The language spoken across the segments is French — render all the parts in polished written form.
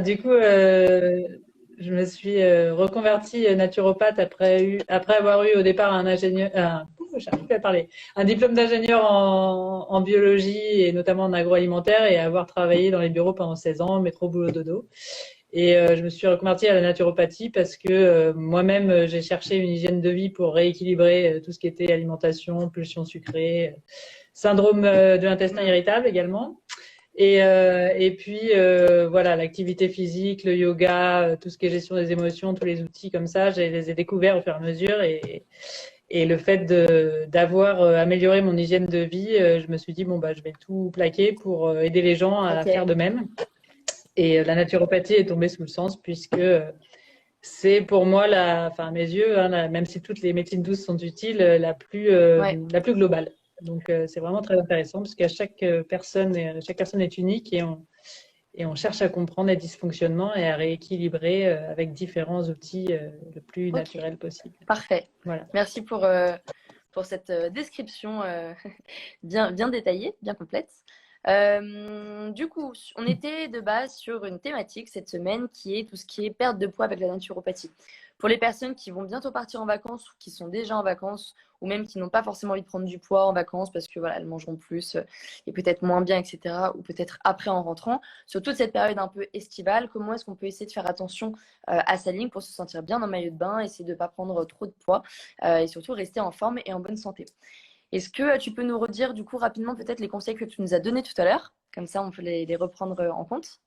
Du coup, je me suis reconvertie naturopathe après avoir eu au départ j'arrive plus à parler, un diplôme d'ingénieur en biologie et notamment en agroalimentaire et avoir travaillé dans les bureaux pendant 16 ans, métro boulot dodo. Et je me suis reconvertie à la naturopathie parce que moi-même, j'ai cherché une hygiène de vie pour rééquilibrer tout ce qui était alimentation, pulsions sucrées, syndrome de l'intestin Mm. irritable également. Et puis, voilà, l'activité physique, le yoga, tout ce qui est gestion des émotions, tous les outils comme ça, je les ai découverts au fur et à mesure. Et le fait d'avoir amélioré mon hygiène de vie, je me suis dit, bon, bah, je vais tout plaquer pour aider les gens à faire Ok. de même. Et la naturopathie est tombée sous le sens puisque c'est pour moi, enfin, à mes yeux, hein, même si toutes les médecines douces sont utiles, Ouais. la plus globale. Donc, c'est vraiment très intéressant parce qu'à chaque personne est unique et on cherche à comprendre les dysfonctionnements et à rééquilibrer avec différents outils le plus Ok. naturel possible. Parfait. Voilà. Merci pour cette description bien détaillée, bien complète. Du coup, on était de base sur une thématique cette semaine qui est tout ce qui est perte de poids avec la naturopathie. Pour les personnes qui vont bientôt partir en vacances ou qui sont déjà en vacances ou même qui n'ont pas forcément envie de prendre du poids en vacances parce que voilà, elles mangeront plus et peut-être moins bien, etc. Ou peut-être après en rentrant. Sur toute cette période un peu estivale, comment est-ce qu'on peut essayer de faire attention à sa ligne pour se sentir bien dans le maillot de bain, essayer de ne pas prendre trop de poids et surtout rester en forme et en bonne santé. Est-ce que tu peux nous redire du coup rapidement peut-être les conseils que tu nous as donnés tout à l'heure? Comme ça, on peut les reprendre en compte.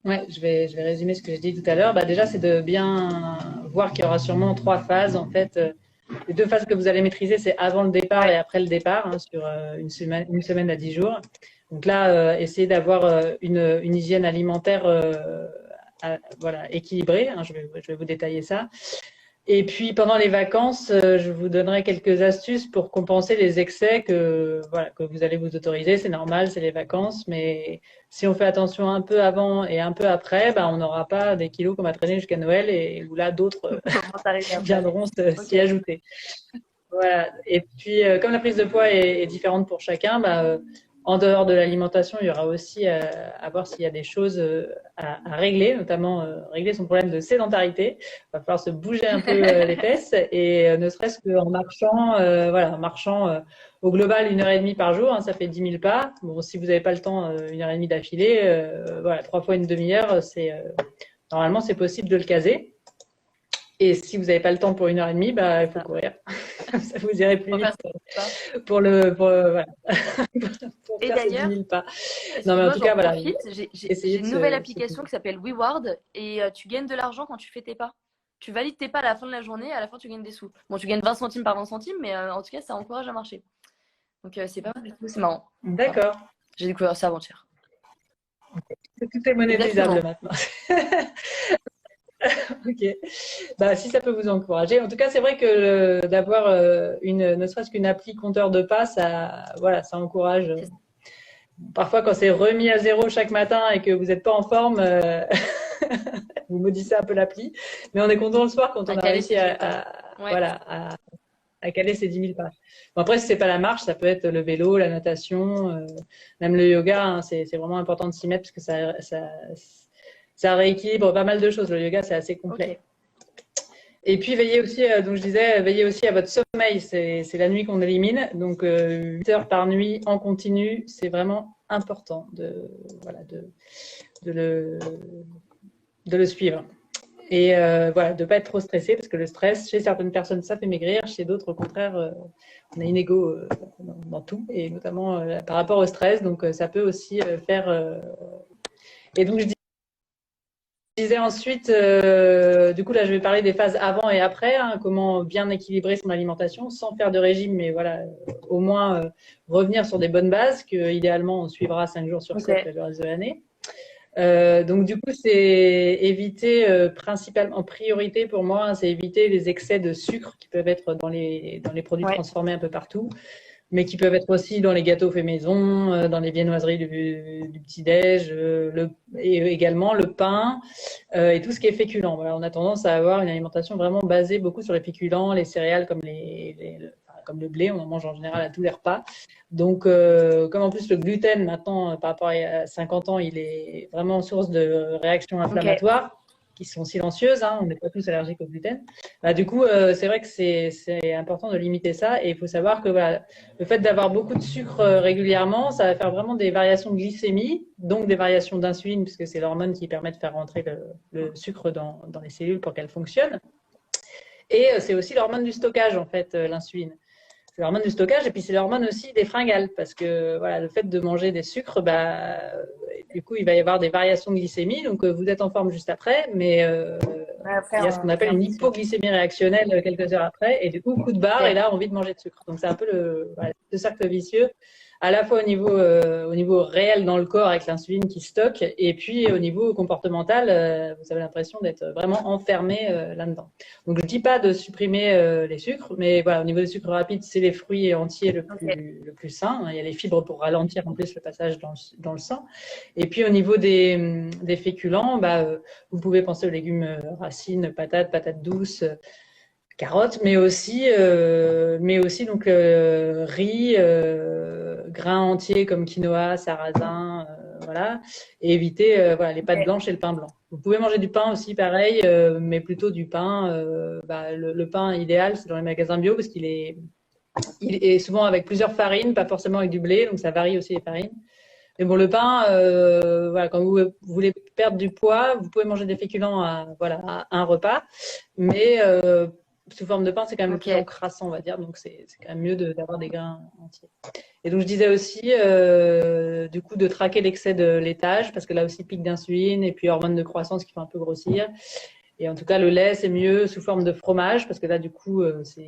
Ouais, je vais résumer ce que j'ai dit tout à l'heure. Bah, déjà, c'est de bien voir qu'il y aura sûrement trois phases. En fait, les deux phases que vous allez maîtriser, c'est avant le départ et Ouais, après le départ, hein, sur une semaine à 10 jours. Donc là, essayez d'avoir une hygiène alimentaire voilà, équilibrée, hein, je vais vous détailler ça. Et puis pendant les vacances, je vous donnerai quelques astuces pour compenser les excès voilà, que vous allez vous autoriser. C'est normal, c'est les vacances, mais si on fait attention un peu avant et un peu après, bah, on n'aura pas des kilos qu'on va traîner jusqu'à Noël et où là d'autres comment t'arrives après? viendront Ok. s'y ajouter. Voilà. Et puis, comme la prise de poids est différente pour chacun, bah, en dehors de l'alimentation, il y aura aussi à voir s'il y a des choses à régler, notamment régler son problème de sédentarité. Il va falloir se bouger un peu les fesses et ne serait-ce qu'en marchant, voilà, en marchant au global 1 heure et demie par jour, hein, ça fait 10 000 pas. Bon, si vous n'avez pas le temps 1 heure et demie d'affilée, voilà, 3 fois une demi-heure, normalement c'est possible de le caser. Et si vous n'avez pas le temps pour 1 heure et demie, bah, il faut Ça. courir. Ça vous irez plus Pour faire vite ça. voilà, pour Et faire ces dix d'ailleurs, mille pas. Non, mais en excuse-moi, tout j'en cas, voilà, profite. J'ai essayez de une nouvelle se application qui s'appelle WeWard et tu gagnes de l'argent quand tu fais tes pas. Tu valides tes pas à la fin de la journée et à la fin tu gagnes des sous. Bon, tu gagnes 20 centimes par 20 centimes, mais en tout cas, ça encourage à marcher. Donc c'est pas mal du tout, c'est marrant. Voilà. D'accord. J'ai découvert ça avant-hier. Tout est monétisable Exactement. maintenant. Ok. Bah, si ça peut vous encourager. En tout cas, c'est vrai que d'avoir ne serait-ce qu'une appli compteur de pas, ça, voilà, ça encourage. C'est Parfois, quand c'est remis à zéro chaque matin et que vous n'êtes pas en forme, vous maudissez un peu l'appli. Mais on est content le soir quand on à a caler réussi ses 10 000 pas. Ouais. voilà, à caler ces 10 000 pas. Bon, après, si c'est pas la marche, ça peut être le vélo, la natation, même le yoga. Hein, c'est vraiment important de s'y mettre parce que ça rééquilibre pas mal de choses. Le yoga, c'est assez complet. Ok. Et puis veillez aussi, donc je disais, veillez aussi à votre sommeil. C'est la nuit qu'on élimine. Donc 8 heures par nuit en continu, c'est vraiment important voilà, de le suivre. Et voilà, de ne pas être trop stressé, parce que le stress, chez certaines personnes, ça fait maigrir, chez d'autres, au contraire, on est inégaux dans tout, et notamment par rapport au stress, donc ça peut aussi faire... Et donc je disais ensuite, du coup là je vais parler des phases avant et après, hein, comment bien équilibrer son alimentation sans faire de régime, mais voilà, au moins revenir sur des bonnes bases, que idéalement on suivra 5 jours sur 7 Ok. le reste de l'année. Donc du coup, c'est éviter principalement en priorité pour moi, hein, c'est éviter les excès de sucre qui peuvent être dans les produits Ouais. transformés un peu partout, mais qui peuvent être aussi dans les gâteaux faits maison, dans les viennoiseries du petit-déj, et également le pain et tout ce qui est féculent. Voilà, on a tendance à avoir une alimentation vraiment basée beaucoup sur les féculents, les céréales comme comme le blé, on en mange en général à tous les repas. Donc, comme en plus le gluten, maintenant, par rapport à 50 ans, il est vraiment source de réactions Ok. inflammatoires qui sont silencieuses, hein, on n'est pas tous allergiques au gluten. Bah, du coup, c'est vrai que c'est important de limiter ça. Et il faut savoir que voilà, le fait d'avoir beaucoup de sucre régulièrement, ça va faire vraiment des variations de glycémie, donc des variations d'insuline, puisque c'est l'hormone qui permet de faire rentrer le sucre dans les cellules pour qu'elles fonctionnent. Et c'est aussi l'hormone du stockage, en fait, l'insuline. C'est l'hormone du stockage et puis c'est l'hormone aussi des fringales parce que voilà, le fait de manger des sucres, bah, du coup, il va y avoir des variations de glycémie. Donc, vous êtes en forme juste après, mais Après, il y a ce qu'on j'ai appelle une l'impression. hypoglycémie réactionnelle quelques heures après et du coup, coup de barre et Ok. là, envie de manger de sucre. Donc, c'est un peu le cercle vicieux à la fois au niveau réel dans le corps avec l'insuline qui stocke et puis au niveau comportemental, vous avez l'impression d'être vraiment enfermé là-dedans. Donc, je ne dis pas de supprimer les sucres, mais voilà, au niveau des sucres rapides, c'est les fruits entiers Ok. le plus sain. Il y a les fibres pour ralentir en plus le passage dans le sang. Et puis, au niveau des féculents, bah, vous pouvez penser aux légumes racines, patates douces, carottes, mais aussi donc riz, grains entiers comme quinoa, sarrasin, voilà, et éviter voilà les pâtes Ok. blanches et le pain blanc. Vous pouvez manger du pain aussi, pareil, mais plutôt du pain. Bah, le pain idéal, c'est dans les magasins bio parce il est souvent avec plusieurs farines, pas forcément avec du blé, donc ça varie aussi les farines. Mais bon, le pain, voilà, quand vous voulez perdre du poids, vous pouvez manger des féculents voilà, à un repas, mais sous forme de pain, c'est quand même le plus Ok. encrassant, on va dire. Donc, c'est quand même mieux d'avoir des grains entiers. Et donc, je disais aussi, du coup, de traquer l'excès de laitage, parce que là aussi, pic d'insuline et puis hormones de croissance qui font un peu grossir. Et en tout cas, le lait, c'est mieux sous forme de fromage, parce que là, du coup, ça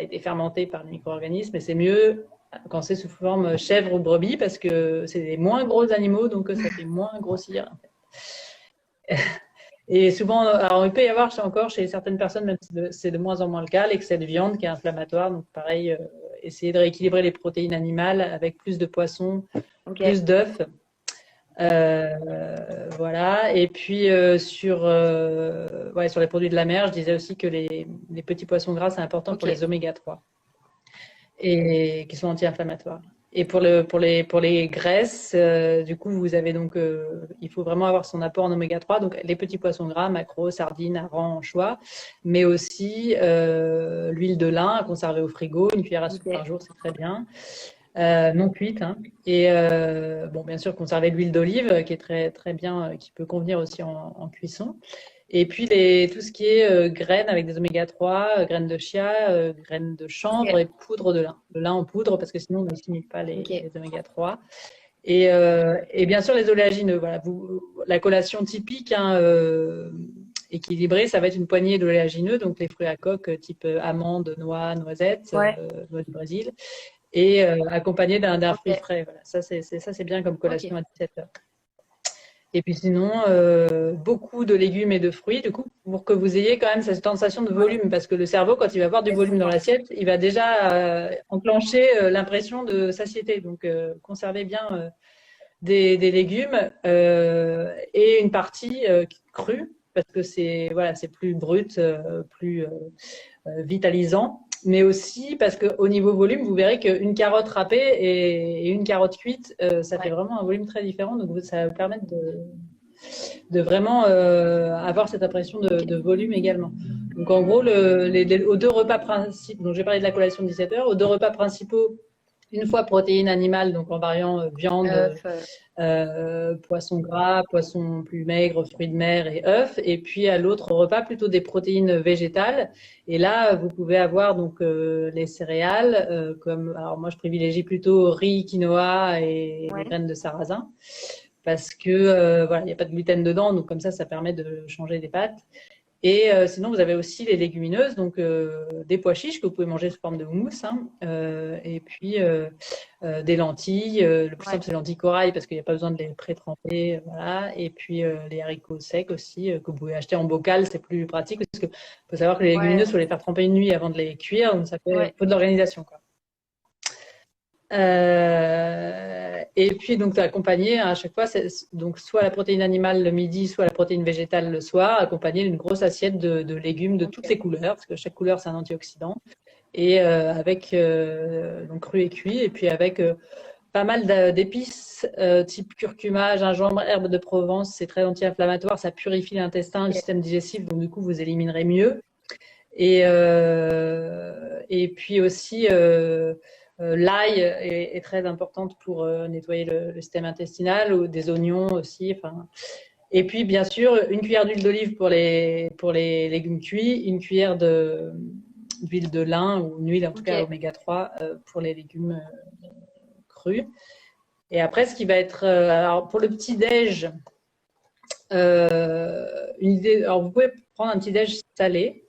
a été fermenté par les micro-organismes, et c'est mieux quand c'est sous forme chèvre ou brebis, parce que c'est des moins gros animaux, donc ça fait moins grossir. Et souvent, alors il peut y avoir encore chez certaines personnes, même si c'est de moins en moins le cas, l'excès de viande qui est inflammatoire. Donc pareil, essayer de rééquilibrer les protéines animales avec plus de poissons, Ok. plus d'œufs. Voilà. Et puis ouais, sur les produits de la mer, je disais aussi que les petits poissons gras, c'est important pour Ok. les oméga 3 et qui sont anti-inflammatoires. Et pour les graisses, du coup, vous avez donc, il faut vraiment avoir son apport en oméga 3, donc les petits poissons gras, maquereaux, sardines, harengs, anchois, mais aussi l'huile de lin à conserver au frigo, une cuillère à soupe par Ok. jour, c'est très bien, non cuite, hein. Et bon, bien sûr, conserver l'huile d'olive, qui est très très bien, qui peut convenir aussi en cuisson. Et puis tout ce qui est graines avec des oméga 3, graines de chia, graines de chanvre Ok. et poudre de lin. Le lin en poudre parce que sinon on ne stimule pas Ok. les oméga 3. Et bien sûr les oléagineux. Voilà, la collation typique hein, équilibrée, ça va être une poignée d'oléagineux, donc les fruits à coque type amandes, noix, noisettes, Ouais. noix du Brésil, et accompagné d'un fruit Ok. frais. Voilà. Ça c'est bien comme Ok. collation à 17 heures. Et puis sinon, beaucoup de légumes et de fruits, du coup, pour que vous ayez quand même cette sensation de Ouais. volume, parce que le cerveau, quand il va voir du volume dans Exactement. l'assiette, il va déjà enclencher l'impression de satiété. Donc, conservez bien des légumes et une partie crue, parce que c'est voilà, c'est plus brut, plus vitalisant, mais aussi parce qu'au niveau volume, vous verrez qu'une carotte râpée et une carotte cuite, ça fait Ouais. vraiment un volume très différent. Donc ça va permettre de vraiment avoir cette impression Ok. de volume également. Donc en gros, aux deux repas principaux, donc j'ai parlé de la collation de 17 heures, aux deux repas principaux, une fois protéines animales, donc en variant viande, poisson gras, poisson plus maigre, fruits de mer et œufs. Et puis à l'autre repas, plutôt des protéines végétales. Et là, vous pouvez avoir donc les céréales, comme alors moi je privilégie plutôt riz, quinoa et les Ouais. graines de sarrasin parce que voilà, il n'y a pas de gluten dedans, donc comme ça permet de changer des pâtes. Et sinon, vous avez aussi les légumineuses, donc des pois chiches que vous pouvez manger sous forme de houmous, hein, et puis des lentilles. Le plus Ouais. simple, c'est les lentilles corail parce qu'il n'y a pas besoin de les pré-tremper. Voilà. Et puis les haricots secs aussi, que vous pouvez acheter en bocal, c'est plus pratique parce qu'il faut savoir que les légumineuses, il Ouais. faut les faire tremper une nuit avant de les cuire, donc ça fait Ouais. peu de l'organisation, quoi. Et puis donc accompagné à chaque fois, donc soit la protéine animale le midi, soit la protéine végétale le soir, accompagné d'une grosse assiette de légumes de toutes Ok. les couleurs, parce que chaque couleur c'est un antioxydant. et avec donc cru et cuit, et puis avec pas mal d'épices type curcuma, gingembre, herbe de Provence. C'est très anti-inflammatoire, ça purifie l'intestin, le Ok. système digestif, donc du coup vous éliminerez mieux. Et puis aussi, l'ail est très importante pour nettoyer le système intestinal, ou des oignons aussi. Enfin. Et puis, bien sûr, une cuillère d'huile d'olive pour les légumes cuits, une cuillère d'huile de lin, ou une huile en tout cas Ok. oméga 3 pour les légumes crus. Et après, ce qui va être. Alors, pour le petit-déj, une idée. Alors, vous pouvez prendre un petit-déj salé.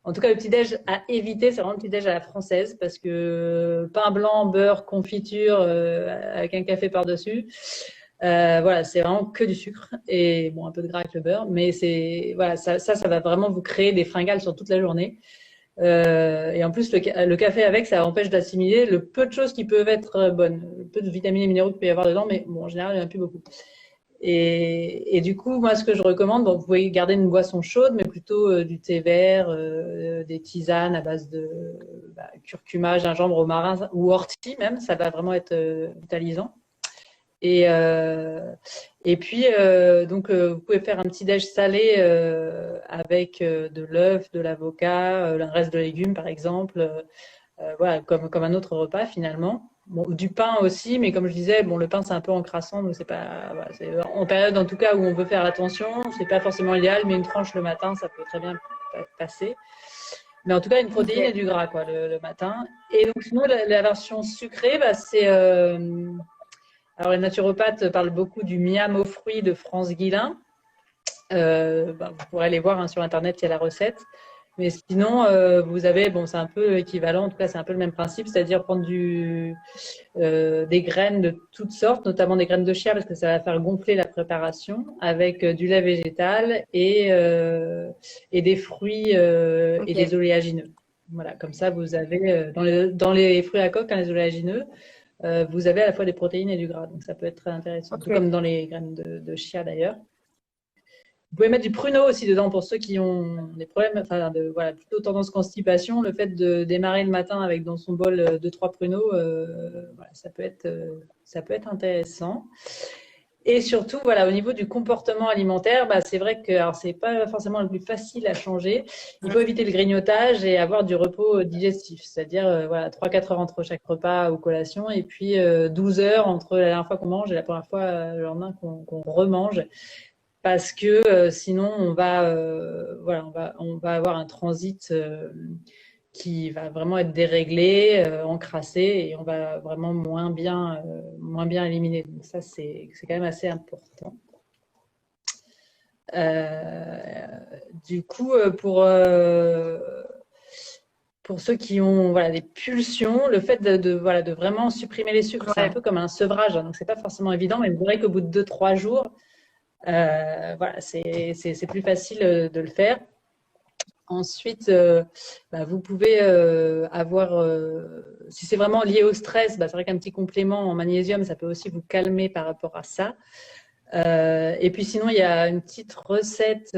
En tout cas, le petit-déj à éviter, c'est vraiment le petit-déj à la française, parce que pain blanc, beurre, confiture, avec un café par-dessus, voilà, c'est vraiment que du sucre et bon, un peu de gras avec le beurre, mais c'est voilà, ça va vraiment vous créer des fringales sur toute la journée. Et en plus, le café avec, ça empêche d'assimiler le peu de choses qui peuvent être bonnes, le peu de vitamines et minéraux qu'il peut y avoir dedans, mais bon, en général, il n'y en a plus beaucoup. Et du coup, moi, ce que je recommande, bon, vous pouvez garder une boisson chaude, mais plutôt du thé vert, des tisanes à base de curcuma, gingembre, romarin ou ortie même, ça va vraiment être vitalisant. Et, euh, et puis, vous pouvez faire un petit déj salé avec de l'œuf, de l'avocat, le reste de légumes, par exemple. Voilà, comme un autre repas finalement. Bon, du pain aussi, mais comme je disais, bon, le pain c'est un peu encrassant, donc c'est pas, voilà, c'est en période en tout cas où on veut faire attention, c'est pas forcément idéal, mais une tranche le matin, ça peut très bien passer. Mais en tout cas, une protéine et Ok. du gras quoi le matin. Et donc sinon, la version sucrée, bah, c'est alors les naturopathes parlent beaucoup du miam aux fruits de France Guillain. Vous pourrez aller voir hein, sur internet, il y a la recette. Mais sinon, vous avez, bon, c'est un peu équivalent, en tout cas, c'est un peu le même principe, c'est-à-dire prendre des graines de toutes sortes, notamment des graines de chia, parce que ça va faire gonfler la préparation, avec du lait végétal et des fruits et des Ok. oléagineux. Voilà, comme ça, vous avez, dans les fruits à coque, hein, les oléagineux, vous avez à la fois des protéines et du gras, donc ça peut être très intéressant, tout Ok. comme dans les graines de chia d'ailleurs. Vous pouvez mettre du pruneau aussi dedans pour ceux qui ont des problèmes, enfin, voilà, plutôt tendance constipation. Le fait de démarrer le matin avec dans son bol 2-3 pruneaux, voilà, ça peut être intéressant. Et surtout, voilà, au niveau du comportement alimentaire, bah, c'est vrai que alors c'est pas forcément le plus facile à changer. Il faut éviter le grignotage et avoir du repos digestif, c'est-à-dire voilà, 3-4 heures entre chaque repas ou collation, et puis 12 heures entre la dernière fois qu'on mange et la première fois le lendemain qu'on remange, parce que sinon on va avoir un transit qui va vraiment être déréglé, encrassé, et on va vraiment moins bien éliminer. Donc ça c'est quand même assez important. Euh, du coup, pour ceux qui ont voilà, des pulsions, le fait voilà, de vraiment supprimer les sucres, c'est un Ouais. peu comme un sevrage, hein, donc c'est pas forcément évident, mais vous verrez qu'au bout de 2-3 jours, voilà, c'est plus facile de le faire. Ensuite, vous pouvez avoir, si c'est vraiment lié au stress, c'est vrai qu'un petit complément en magnésium, ça peut aussi vous calmer par rapport à ça. Et puis sinon, il y a une petite recette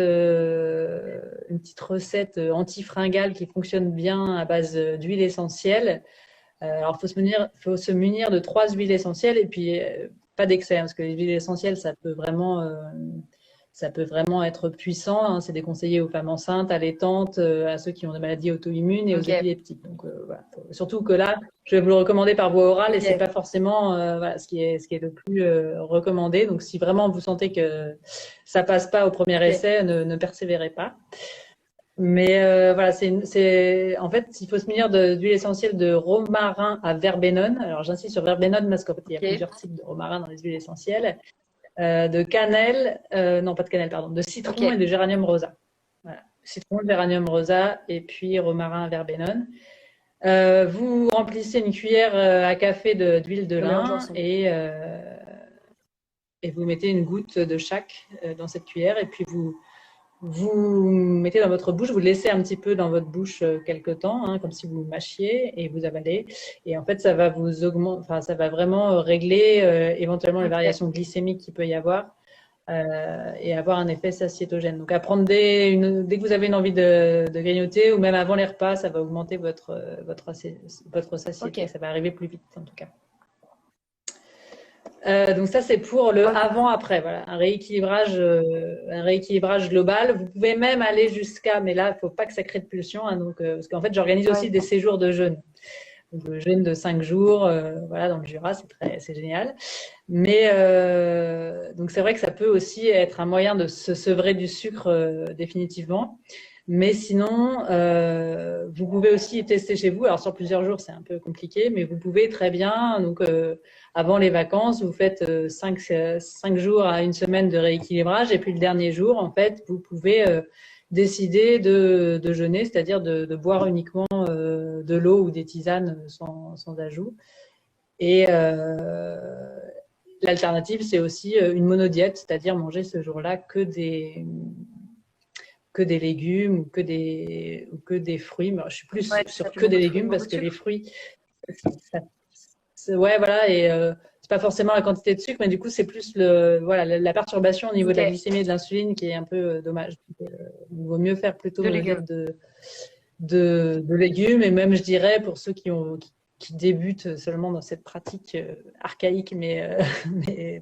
antifringale qui fonctionne bien à base d'huile essentielle. Alors, faut se munir de 3 huiles essentielles, et puis pas d'excès, hein, parce que les huiles essentielles, ça peut vraiment être puissant, hein. C'est déconseillé aux femmes enceintes, allaitantes, à ceux qui ont des maladies auto-immunes et aux Ok. épileptiques. Donc, voilà. Surtout que là, je vais vous le recommander par voie orale, et c'est Ok. pas forcément voilà, ce qui est le plus recommandé. Donc, si vraiment vous sentez que ça passe pas au premier Ok. essai, ne persévérez pas. Mais voilà, en fait, il faut se munir d'huile essentielle de romarin à verbenone. Alors, j'insiste sur verbenone parce qu'en fait, il y a Ok. plusieurs types de romarin dans les huiles essentielles. De cannelle, non pas de cannelle, pardon, de citron et Ok. de géranium rosa. Voilà. Citron, géranium rosa et puis romarin à verbenone. Vous remplissez une cuillère à café d'huile de On mélange lin, ensemble. et vous mettez une goutte de chaque dans cette cuillère, et puis vous mettez dans votre bouche, vous laissez un petit peu dans votre bouche quelque temps, hein, comme si vous mâchiez, et vous avalez. Et en fait, ça va vous augmenter, enfin, ça va vraiment régler éventuellement les Ok. variations glycémiques qu'il peut y avoir. et avoir un effet satiétogène. Donc, à prendre dès que vous avez une envie de grignoter ou même avant les repas, ça va augmenter votre satiété. Ok. Ça va arriver plus vite, en tout cas. Donc ça, c'est pour le Ok. avant-après. Voilà, un rééquilibrage global. Vous pouvez même aller jusqu'à, mais là, il ne faut pas que ça crée de pulsion. Hein, donc, parce qu'en fait, j'organise aussi Ouais. des séjours de jeûne. Donc, le jeûne de 5 jours, voilà, dans le Jura, c'est génial. Mais donc c'est vrai que ça peut aussi être un moyen de se sevrer du sucre définitivement. Mais sinon, vous pouvez aussi tester chez vous. Alors sur plusieurs jours, c'est un peu compliqué, mais vous pouvez très bien. Donc avant les vacances, vous faites 5 jours à une semaine de rééquilibrage, et puis le dernier jour, en fait, vous pouvez décider de jeûner, c'est-à-dire de boire uniquement de l'eau ou des tisanes sans ajout. Et l'alternative, c'est aussi une monodiète, c'est-à-dire manger ce jour-là que des légumes ou que des fruits. Mais je suis plus Ouais, ça sur fait que des beaucoup légumes beaucoup parce de que les sucre. fruits, ouais, voilà, et c'est pas forcément la quantité de sucre, mais du coup, c'est plus la perturbation au niveau de Ok. la glycémie et de l'insuline qui est un peu dommage. Donc, il vaut mieux faire plutôt De légumes. monodiète de légumes, et même, je dirais, pour ceux qui débutent seulement dans cette pratique archaïque, mais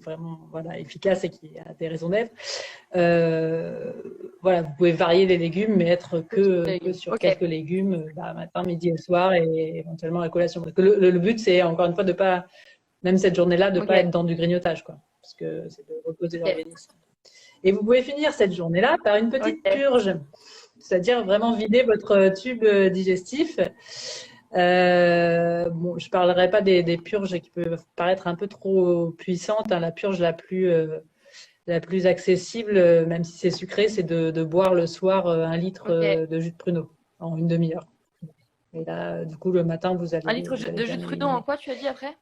vraiment voilà, efficace et qui a des raisons d'être. Voilà, vous pouvez varier les légumes, mais être De que légumes. sur Ok. quelques légumes, matin, midi et soir, et éventuellement la collation. Parce que le but, c'est encore une fois de pas, même cette journée-là, de pas Ok. être dans du grignotage, quoi, parce que c'est de reposer Ok. l'organisme. Et vous pouvez finir cette journée-là par une petite Ok. purge, c'est-à-dire vraiment vider votre tube digestif. Bon, je ne parlerai pas des purges qui peuvent paraître un peu trop puissantes. Hein. La purge la plus accessible, même si c'est sucré, c'est de boire le soir 1 litre Ok. de jus de pruneau en une demi-heure. Et là, du coup, le matin, vous Un allez, litre vous allez de bien jus de pruneau en éliminer. quoi tu as dit après?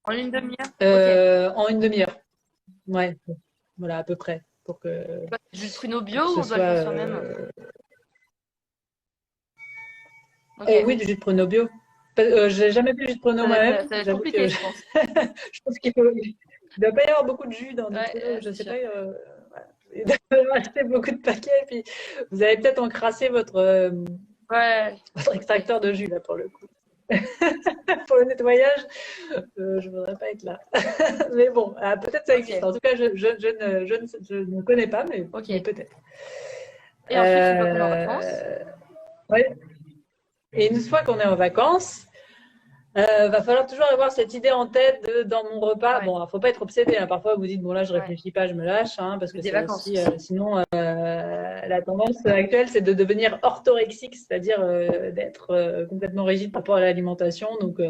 En une demi-heure? Ok. En une demi-heure, ouais, voilà, à peu près, Jus de pruneau pour que bio ou ce on doit le soit. faire soi-même? Ok. Oui, du jus de pruneau bio. J'ai jamais fait du jus de pruneau Ça moi-même. va être J'avoue compliqué, que je pense. je pense il doit pas y avoir beaucoup de jus dans du Ouais, pruneau. Je c'est sais sûr. pas. Voilà. Il doit y avoir acheté beaucoup de paquets. Et puis vous allez peut-être encrasser Ouais. votre Ok. extracteur de jus là pour le coup. Pour le nettoyage, je voudrais pas être là. Mais bon, peut-être ça existe. Ok. En tout cas, je ne connais pas, mais Ok. peut-être. Et ensuite, une fois qu'on est en vacances? Ouais. Et une fois qu'on est en vacances, va falloir toujours avoir cette idée en tête dans mon repas. Ouais. Bon, il faut pas être obsédé. Hein. Parfois, vous dites, bon, là, je Ouais. réfléchis pas, je me lâche, hein, parce C'est que des c'est vacances. aussi, sinon, la tendance actuelle, c'est de devenir orthorexique, c'est-à-dire d'être complètement rigide par rapport à l'alimentation. Donc,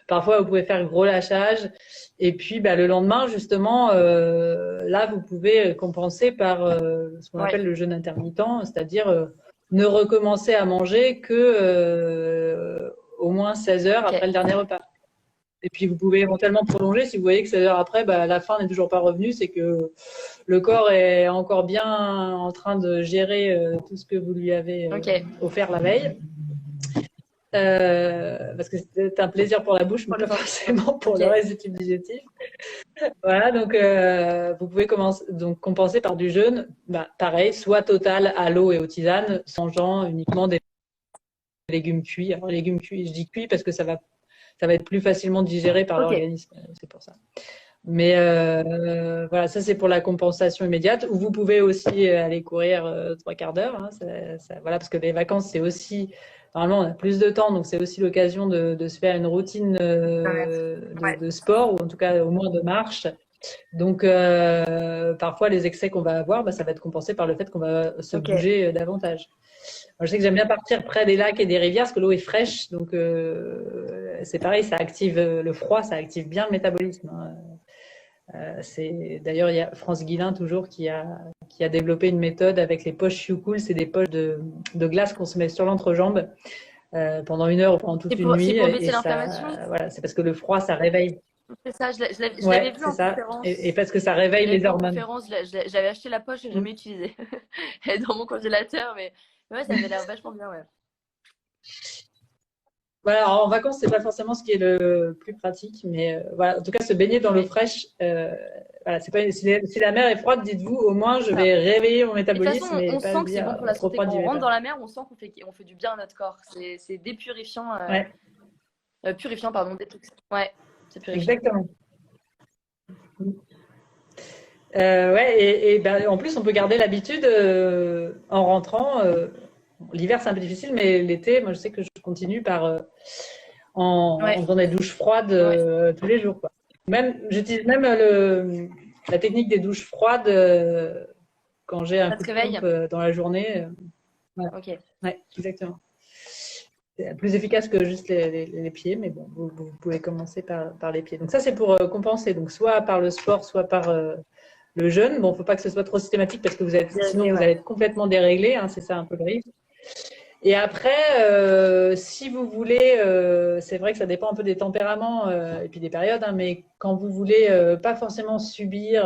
parfois, vous pouvez faire gros lâchage. Et puis, le lendemain, justement, là, vous pouvez compenser par ce qu'on Ouais. appelle le jeûne intermittent, c'est-à-dire ne recommencer à manger que au moins 16 heures Ok. après le dernier repas. Et puis vous pouvez éventuellement prolonger si vous voyez que 16 heures après, la faim n'est toujours pas revenue, c'est que le corps est encore bien en train de gérer tout ce que vous lui avez Ok. offert la veille. Parce que c'est un plaisir pour la bouche, mais Pour le pas temps. forcément pour Ok. le reste du tube digestif. Voilà, donc vous pouvez donc compenser par du jeûne, pareil, soit total à l'eau et aux tisanes, mangeant uniquement des légumes cuits. Alors, légumes cuits, je dis cuits parce que ça va être plus facilement digéré par Ok. l'organisme, c'est pour ça. Mais voilà, ça c'est pour la compensation immédiate. Ou vous pouvez aussi aller courir 3/4 d'heure. Hein, voilà, parce que les vacances, c'est aussi, normalement, on a plus de temps, donc c'est aussi l'occasion de se faire une routine Ouais. de sport, ou en tout cas au moins de marche. Donc parfois, les excès qu'on va avoir, ça va être compensé par le fait qu'on va se Ok. bouger davantage. Moi, je sais que j'aime bien partir près des lacs et des rivières parce que l'eau est fraîche, donc c'est pareil, ça active le froid, ça active bien le métabolisme. Hein. D'ailleurs, il y a France Guilin toujours qui a développé une méthode avec les poches Youcool, c'est des poches de glace qu'on se met sur l'entrejambe pendant 1 heure ou pendant toute une C'est nuit, pour et baisser l'inflammation? ça, voilà, c'est parce que le froid, ça réveille. C'est ça, je l'avais Ouais, vu c'est en ça, et conférence. parce que ça réveille Je l'avais les vu en hormones. conférence, j'avais acheté la poche et Mm. jamais utilisée. Elle est dans mon congélateur, mais ouais, ça avait l'air vachement bien, ouais. Voilà, en vacances, c'est pas forcément ce qui est le plus pratique, mais voilà, en tout cas, se baigner dans l'eau Ouais. fraîche, voilà, c'est pas, si la mer est froide, dites-vous, au moins, je Ça. vais réveiller mon Et de toute métabolisme façon, et on pas sent me que c'est bon dire pour la trop santé. froid, Quand j'y on vais rentre pas. dans la mer, on sent qu'on fait du bien à notre corps. C'est dépurifiant, Ouais, purifiant, pardon, détox. Ouais, c'est purifiant. exactement. Ouais, et ben, en plus, on peut garder l'habitude en rentrant. L'hiver, c'est un peu difficile, mais l'été, moi, je sais que je continue par en Ouais, faisant des douches froides ouais. tous les jours, quoi. Même, j'utilise même la technique des douches froides quand j'ai un Ça coup te de pompe réveille? dans la journée. Ouais, Ok. ouais, exactement. C'est plus efficace que juste les pieds, mais bon, vous pouvez commencer par les pieds. Donc ça, c'est pour compenser. Donc soit par le sport, soit par le jeûne. Bon, faut pas que ce soit trop systématique parce que sinon Vérifier, vous ouais. allez être complètement déréglé, hein, c'est ça un peu le risque. Et après, si vous voulez, c'est vrai que ça dépend un peu des tempéraments et puis des périodes, hein, mais quand vous voulez pas forcément subir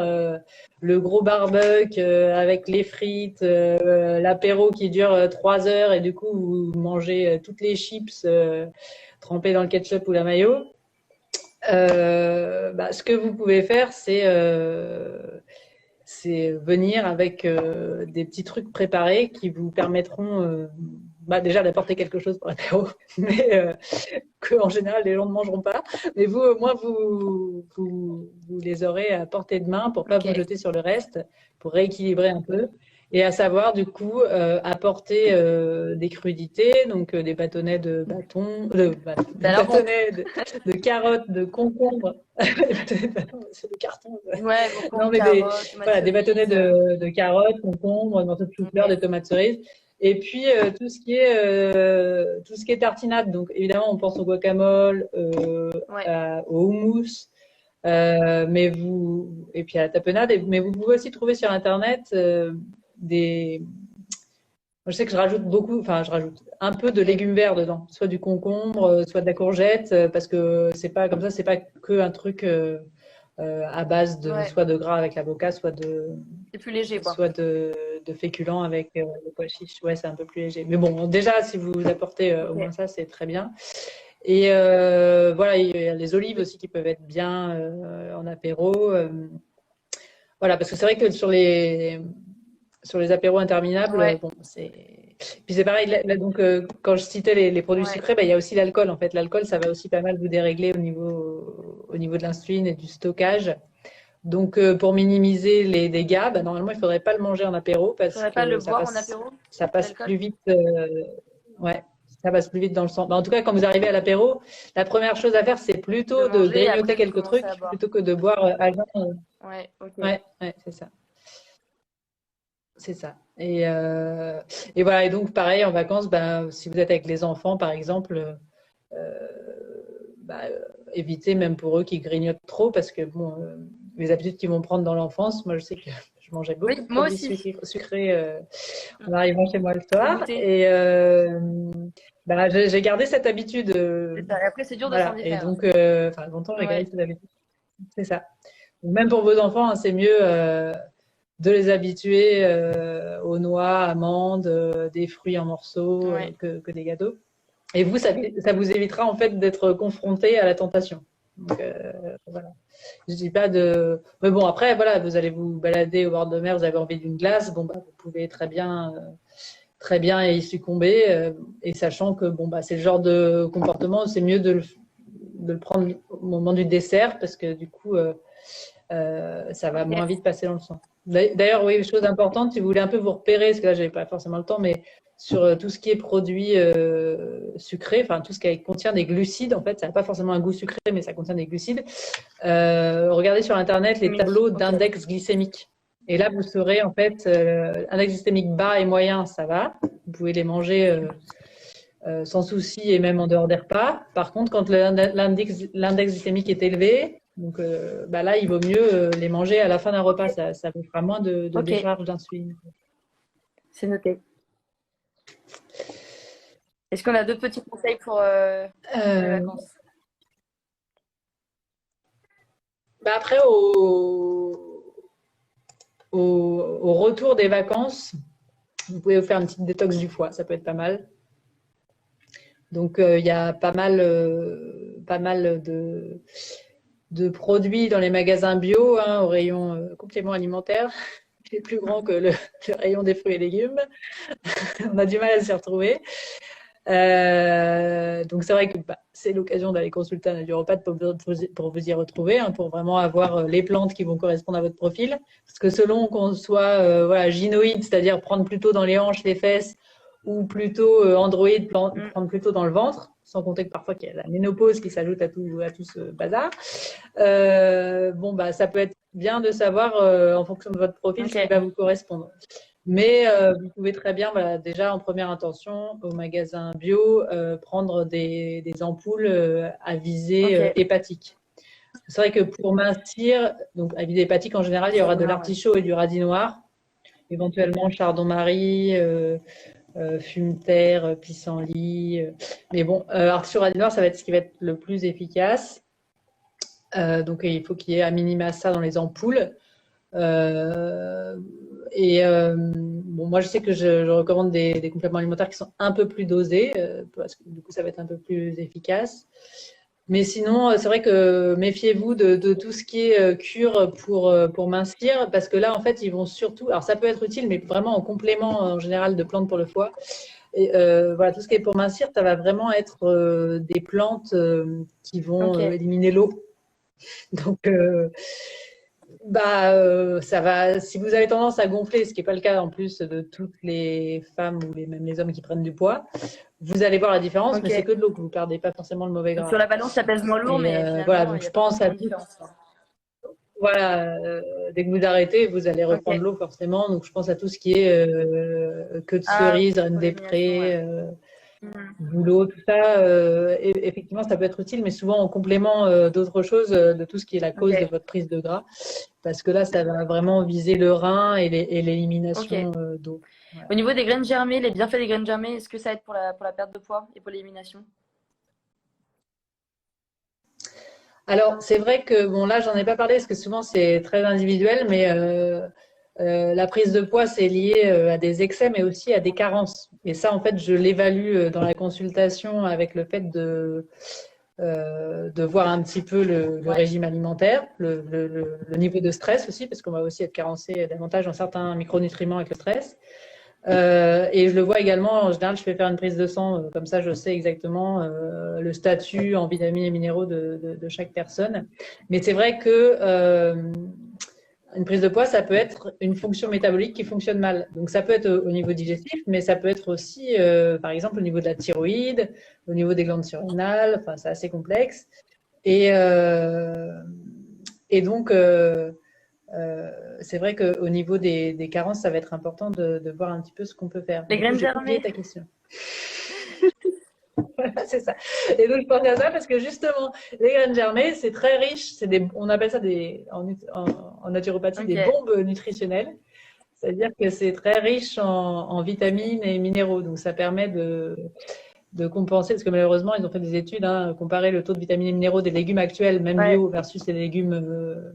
le gros barbecue avec les frites, l'apéro qui dure 3 heures et du coup vous mangez toutes les chips trempées dans le ketchup ou la mayo, bah, ce que vous pouvez faire, c'est venir avec des petits trucs préparés qui vous permettront bah, déjà d'apporter quelque chose pour l'apéro, mais que en général les gens ne mangeront pas. Mais vous, au moins, vous les aurez à portée de main pour pas vous Ok. jeter sur le reste, pour rééquilibrer un peu. Et à savoir, du coup, apporter des crudités, donc des bâtonnets de bâton, des T'as l'air bon. bâtonnets de carottes, de concombres, c'est le carton. Ouais, Non, concombre, mais carottes, tomates voilà, des bâtonnets cerises. de carottes, concombres, morceaux de chou-fleur, des Ok. tomates cerises. Et puis tout ce qui est tartinade. Donc évidemment, on pense au guacamole, Ouais. au houmous, et puis à la tapenade. Mais vous pouvez aussi trouver sur Internet des. Moi, je sais que je rajoute beaucoup, enfin, je rajoute un peu de Ok. légumes verts dedans, soit du concombre, soit de la courgette, parce que c'est pas comme ça, c'est pas que un truc à base de Ouais. soit de gras avec l'avocat, C'est plus léger, quoi. soit de féculents avec le pois chiche. Ouais, c'est un peu plus léger. Mais bon, déjà, si vous apportez au moins Ok. ça, c'est très bien. Et voilà, il y a les olives aussi qui peuvent être bien en apéro. Voilà, parce que c'est vrai que sur les apéros interminables, Ouais. bon, c'est. Puis c'est pareil, là, donc quand je citais les produits Ouais. sucrés, bah, il y a aussi l'alcool en fait. L'alcool, ça va aussi pas mal vous dérégler au niveau de l'insuline et du stockage. Donc pour minimiser les dégâts, bah, normalement il faudrait pas le manger en apéro parce Faudrait pas le que boire en apéro, ça passe l'alcool? plus vite. Ouais, ça passe plus vite dans le sang. Bah, en tout cas, quand vous arrivez à l'apéro, la première chose à faire, c'est De plutôt de manger et grignoter après de quelques commencer à trucs boire. plutôt que de boire à jeun. Ouais, ok. Ouais, ouais, c'est ça. C'est ça. Et voilà, et donc pareil, en vacances, ben, si vous êtes avec les enfants, par exemple, euh, bah, évitez même pour eux qui grignotent trop, parce que bon, les habitudes qu'ils vont prendre dans l'enfance, moi je sais que je mangeais Oui, beaucoup de moi produits aussi. sucrés en Mm. arrivant chez moi le Au soir, goûter. et bah, j'ai gardé cette habitude, C'est ça. Et après, c'est dur de s'en voilà, et défaire. donc, enfin, longtemps j'ai gardé Ouais. cette habitude, c'est ça. Donc, même pour vos enfants, hein, c'est mieux de les habituer aux noix, amandes, des fruits en morceaux Ouais. que des gâteaux. Et vous, ça vous évitera en fait d'être confronté à la tentation. Donc, voilà. Je dis pas de. Mais bon, après, voilà, vous allez vous balader au bord de mer, vous avez envie d'une glace, bon, bah, vous pouvez très bien y succomber. Et sachant que bon, bah, c'est le genre de comportement, c'est mieux de le prendre au moment du dessert parce que du coup, ça va moins Ok. vite passer dans le sang. D'ailleurs, oui, chose importante, si vous voulez un peu vous repérer, parce que là, j'avais pas forcément le temps, mais sur tout ce qui est produit sucré, enfin tout ce qui contient des glucides, en fait, ça n'a pas forcément un goût sucré, mais ça contient des glucides. Regardez sur Internet les Chimique. tableaux Ok. d'index glycémique. Et là, vous saurez, en fait, index glycémique bas et moyen, ça va. Vous pouvez les manger sans souci et même en dehors des repas. Par contre, quand l'index glycémique est élevé, donc bah là, il vaut mieux les manger à la fin d'un repas. Ça vous fera moins de Ok. décharge d'insuline. C'est noté. Est-ce qu'on a d'autres petits conseils pour les Euh, vacances? bah après, au retour des vacances, vous pouvez vous faire une petite détox du foie. Ça peut être pas mal. Donc, il y a pas mal de produits dans les magasins bio, hein, au rayon compléments alimentaires, qui est plus grand que le rayon des fruits et légumes. On a du mal à s'y retrouver. Donc c'est vrai que c'est l'occasion d'aller consulter un naturopathe pour vous y retrouver, hein, pour vraiment avoir les plantes qui vont correspondre à votre profil. Parce que selon qu'on soit voilà, gynoïde, c'est-à-dire prendre plutôt dans les hanches, les fesses, ou plutôt androïde, prendre plutôt dans le ventre, sans compter que parfois il y a la ménopause qui s'ajoute à tout ce bazar. Bon, bah, ça peut être bien de savoir en fonction de votre profil ce qui va vous correspondre. Mais vous pouvez très bien, voilà, déjà en première intention, au magasin bio, prendre des ampoules à visée hépatique. C'est vrai que pour mincir, donc à visée hépatique en général, il y aura de l'artichaut et du radis noir, éventuellement chardon-marie, fume-terre, pissenlit. Mais bon, artichaut, radis noir, ça va être ce qui va être le plus efficace. Donc il faut qu'il y ait à minima ça dans les ampoules. Bon, moi, je sais que je recommande des compléments alimentaires qui sont un peu plus dosés, parce que du coup, ça va être un peu plus efficace. Mais sinon, c'est vrai que méfiez-vous de tout ce qui est cure pour mincir, parce que là, en fait, ils vont surtout. Alors, ça peut être utile, mais vraiment en complément en général de plantes pour le foie. Et voilà, tout ce qui est pour mincir, ça va vraiment être des plantes qui vont éliminer l'eau. Donc, ça va. Si vous avez tendance à gonfler, ce qui n'est pas le cas en plus de toutes les femmes ou même les hommes qui prennent du poids, vous allez voir la différence, mais c'est que de l'eau que vous ne perdez pas forcément le mauvais gras. Sur la balance, ça pèse moins lourd, mais voilà. Donc je pense à tout. Voilà, dès que vous arrêtez, vous allez reprendre l'eau forcément. Donc je pense à tout ce qui est queue de cerise, graines des prés. Boulot, tout ça, effectivement, ça peut être utile, mais souvent en complément d'autres choses, de tout ce qui est la cause de votre prise de gras, parce que là, ça va vraiment viser le rein et l'élimination d'eau. Voilà. Au niveau des graines germées, les bienfaits des graines germées, est-ce que ça aide pour la perte de poids et pour l'élimination? Alors, c'est vrai que, bon, là, j'en ai pas parlé, parce que souvent, c'est très individuel, mais la prise de poids, c'est lié à des excès, mais aussi à des carences. Et ça, en fait, je l'évalue dans la consultation avec le fait de voir un petit peu le régime alimentaire, le niveau de stress aussi, parce qu'on va aussi être carencé davantage en certains micronutriments avec le stress. Et je le vois également, en général, je fais faire une prise de sang, comme ça je sais exactement le statut en vitamines et minéraux de chaque personne. Mais c'est vrai que une prise de poids, ça peut être une fonction métabolique qui fonctionne mal. Donc ça peut être au niveau digestif, mais ça peut être aussi, par exemple, au niveau de la thyroïde, au niveau des glandes surrénales, enfin c'est assez complexe. Et donc, c'est vrai qu'au niveau des carences, ça va être important de voir un petit peu ce qu'on peut faire. Les graines germées. Ta question. Voilà, c'est ça. Et donc, je pensais à ça parce que justement, les graines germées, c'est très riche. On appelle ça en naturopathie des bombes nutritionnelles. C'est-à-dire que c'est très riche en vitamines et minéraux. Donc, ça permet de compenser, parce que malheureusement, ils ont fait des études, comparer le taux de vitamines et minéraux des légumes actuels, même bio, versus les légumes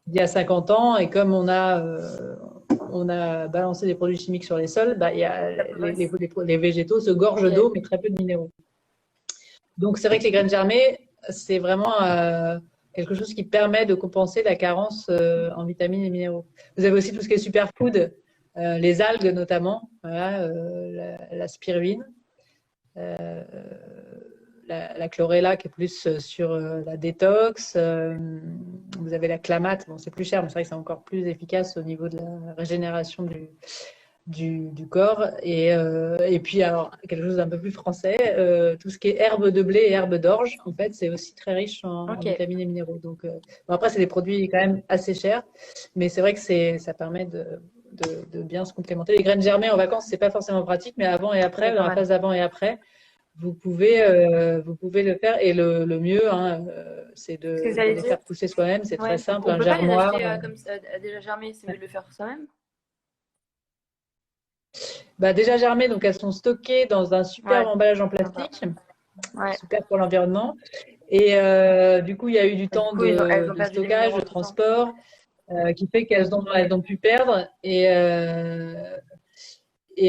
d'il y a 50 ans. Et comme on a balancé des produits chimiques sur les sols, les végétaux se gorgent d'eau, mais très peu de minéraux. Donc, c'est vrai que les graines germées, c'est vraiment quelque chose qui permet de compenser la carence en vitamines et minéraux. Vous avez aussi tout ce qui est superfood, les algues notamment, voilà, la spiruline, la chlorella qui est plus sur la détox. Vous avez la clamate, bon, c'est plus cher, mais c'est vrai que c'est encore plus efficace au niveau de la régénération du corps. Et puis, alors, quelque chose d'un peu plus français, tout ce qui est herbe de blé et herbe d'orge, en fait, c'est aussi très riche en vitamines et minéraux. Donc, bon, après, c'est des produits quand même assez chers, mais c'est vrai que ça permet de bien se complémenter. Les graines germées en vacances, c'est pas forcément pratique, mais avant et après, dans la phase d'avant et après, vous pouvez le faire. Et le mieux, c'est de les faire pousser soi-même. C'est très simple. On peut pas les acheter comme ça, déjà germées, c'est mieux de le faire soi-même. Déjà germées, donc elles sont stockées dans un super emballage en plastique, super pour l'environnement. Et du coup, il y a eu du temps de stockage, de transport, qui fait qu'elles ont pu perdre. Et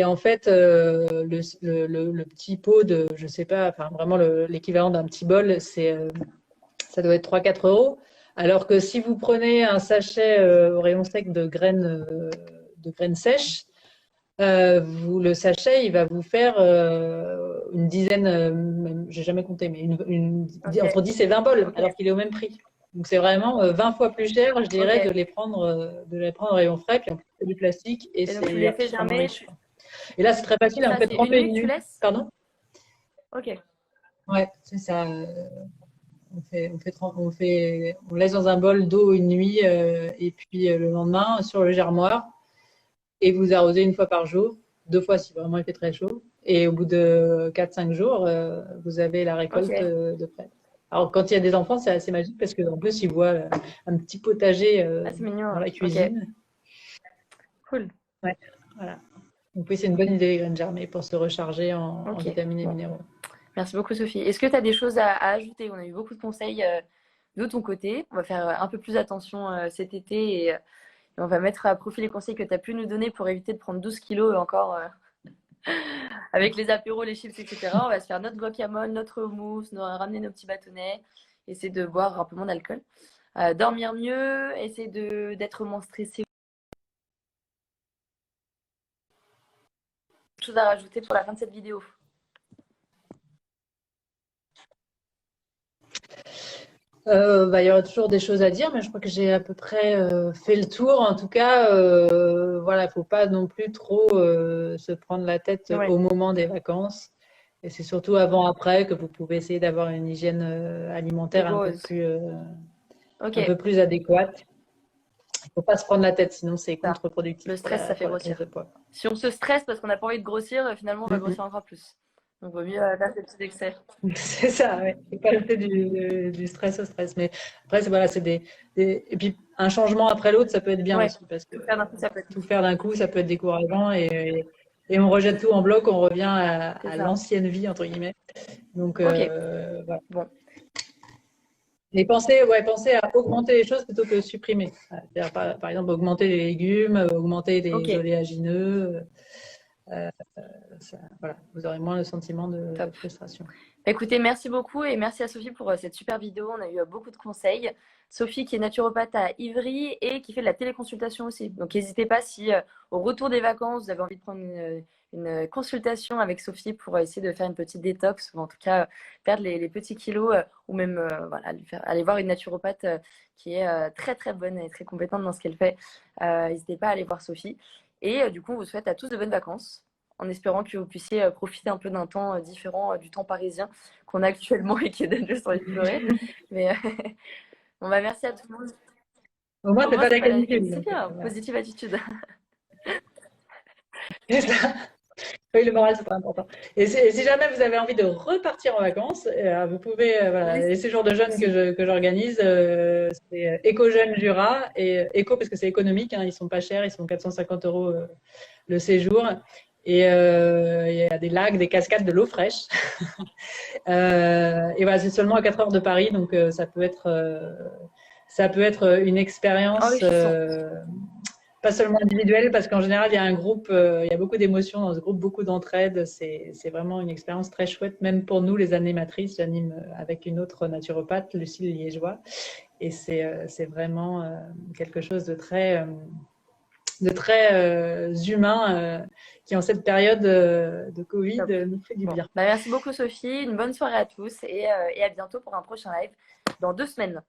en fait, le petit pot de, je sais pas, enfin vraiment l'équivalent d'un petit bol, ça doit être 3-4 euros. Alors que si vous prenez un sachet au rayon sec de graines sèches, le sachet, il va vous faire une dizaine, j'ai jamais compté, mais entre 10 et 20 bols, alors qu'il est au même prix. Donc c'est vraiment 20 fois plus cher, je dirais, de les prendre au rayon frais, puis en plus c'est du plastique et donc tu c'est les fais artificiellement germer. riche. Et là, c'est très facile, Ça, on fait c'est une tremper nuit une que tu nuit. laisses? Pardon? Ok. Ouais, c'est ça. On laisse dans un bol d'eau une nuit et puis le lendemain sur le germoir et vous arrosez une fois par jour, 2 fois si vraiment il fait très chaud. Et au bout de 4-5 jours, vous avez la récolte Ok. de près. Alors quand il y a des enfants, c'est assez magique parce qu'en plus ils voient un petit potager Ah, c'est mignon. dans la Ok. cuisine. Cool. Ouais, voilà. Donc oui, c'est une bonne idée les graines germées pour se recharger en Ok. vitamines et Bon. minéraux. Merci beaucoup, Sophie. Est-ce que tu as des choses à ajouter? On a eu beaucoup de conseils de ton côté. On va faire un peu plus attention cet été et on va mettre à profit les conseils que tu as pu nous donner pour éviter de prendre 12 kilos encore avec les apéros, les chips, etc. On va se faire notre guacamole, notre hummus, ramener nos petits bâtonnets, essayer de boire un peu moins d'alcool, dormir mieux, essayer d'être moins stressé. Chose à rajouter pour la fin de cette vidéo? Il y aura toujours des choses à dire, mais je crois que j'ai à peu près fait le tour. En tout cas, voilà, il ne faut pas non plus trop se prendre la tête Ouais. au moment des vacances. Et c'est surtout avant-après que vous pouvez essayer d'avoir une hygiène alimentaire Ok, un peu plus adéquate. Il ne faut pas se prendre la tête, sinon c'est ça. contre-productif Le stress, ça fait pour la prise de grossir. poids. Si on se stresse parce qu'on n'a pas envie de grossir, finalement, on va grossir encore plus. Donc, vaut mieux faire ces petits excès. C'est ça, ouais. Faut pas ajouter du stress au stress. Mais après, voilà, et puis un changement après l'autre, ça peut être bien Ouais, aussi parce que tout faire d'un coup, ça peut être tout faire d'un coup, ça peut être décourageant et on rejette tout en bloc, on revient à ça. l'ancienne vie entre guillemets. Donc Ok, voilà. bon. Et pensez à augmenter les choses plutôt que supprimer. C'est-à-dire, par exemple, augmenter les légumes, augmenter Ok, les oléagineux. Voilà, vous aurez moins le sentiment de top. frustration. Écoutez, merci beaucoup et merci à Sophie pour cette super vidéo. On a eu beaucoup de conseils. Sophie qui est naturopathe à Ivry et qui fait de la téléconsultation aussi. Donc n'hésitez pas si au retour des vacances, vous avez envie de prendre une consultation avec Sophie pour essayer de faire une petite détox ou en tout cas perdre les petits kilos ou même voilà, aller voir une naturopathe qui est très très bonne et très compétente dans ce qu'elle fait. N'hésitez pas à aller voir Sophie. Et du coup, on vous souhaite à tous de bonnes vacances en espérant que vous puissiez profiter un peu d'un temps différent du temps parisien qu'on a actuellement et qui est dangereux sur les forêts. Mais bon, bah, merci à tout le monde. Au moins, Au c'est moins, pas c'est la pas la canicule. canicule. C'est Donc, bien, voilà. positive attitude. C'est ça. Oui, le moral, c'est pas important. Et si jamais vous avez envie de repartir en vacances, vous pouvez, voilà, les séjours de jeunes que j'organise, c'est Éco-Jeunes Jura et Éco parce que c'est économique, hein, ils sont pas chers, ils sont 450 € le séjour. Et il y a des lacs, des cascades, de l'eau fraîche. Et voilà, c'est seulement à 4 heures de Paris, donc ça peut être une expérience Enrichissant. pas seulement individuelle, parce qu'en général, il y a un groupe, il y a beaucoup d'émotions dans ce groupe, beaucoup d'entraide. C'est vraiment une expérience très chouette, même pour nous, les animatrices. J'anime avec une autre naturopathe, Lucille Liégeois, et c'est vraiment quelque chose de très humain qui, en cette période de Covid, Top. nous fait du Bon. bien. Bah, merci beaucoup, Sophie. Une bonne soirée à tous et à bientôt pour un prochain live dans 2 semaines.